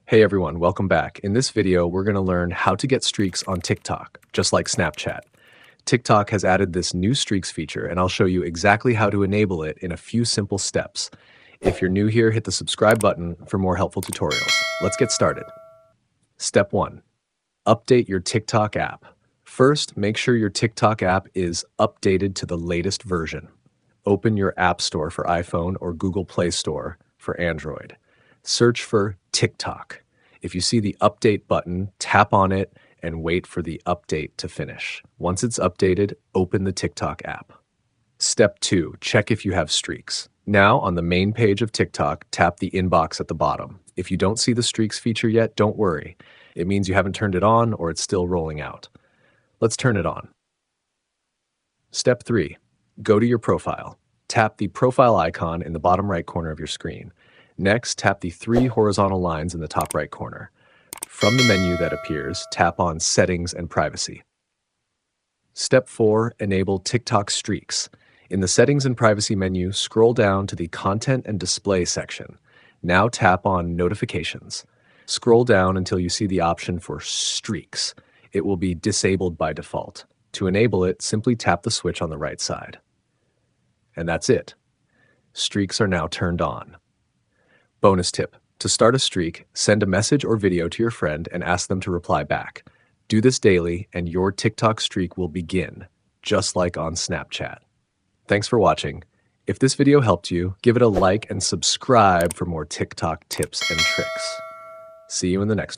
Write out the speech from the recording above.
Hey everyone, welcome back. In this video, we're going to learn how to get streaks on TikTok, just like Snapchat. TikTok has added this new streaks feature, and I'll show you exactly how to enable it in a few simple steps. If you're new here, hit the subscribe button for more helpful tutorials. Let's get started. Step 1. Update your TikTok app. First, make sure your TikTok app is updated to the latest version. Open your App Store for iPhone or Google Play Store for Android. Search for TikTok. If you see the update button, tap on it and wait for the update to finish. Once it's updated, open the TikTok app. Step 2, check if you have streaks. Now, on the main page of TikTok, tap the inbox at the bottom. If you don't see the streaks feature yet, don't worry. It means you haven't turned it on or it's still rolling out. Let's turn it on. Step 3, go to your profile. Tap the profile icon in the bottom right corner of your screen. Next, tap the 3 horizontal lines in the top right corner. From the menu that appears, tap on Settings and Privacy. Step 4, enable TikTok Streaks. In the Settings and Privacy menu, scroll down to the Content and Display section. Now tap on Notifications. Scroll down until you see the option for Streaks. It will be disabled by default. To enable it, simply tap the switch on the right side. And that's it. Streaks are now turned on. Bonus tip. To start a streak, send a message or video to your friend and ask them to reply back. Do this daily and your TikTok streak will begin, just like on Snapchat. Thanks for watching. If this video helped you, give it a like and subscribe for more TikTok tips and tricks. See you in the next one.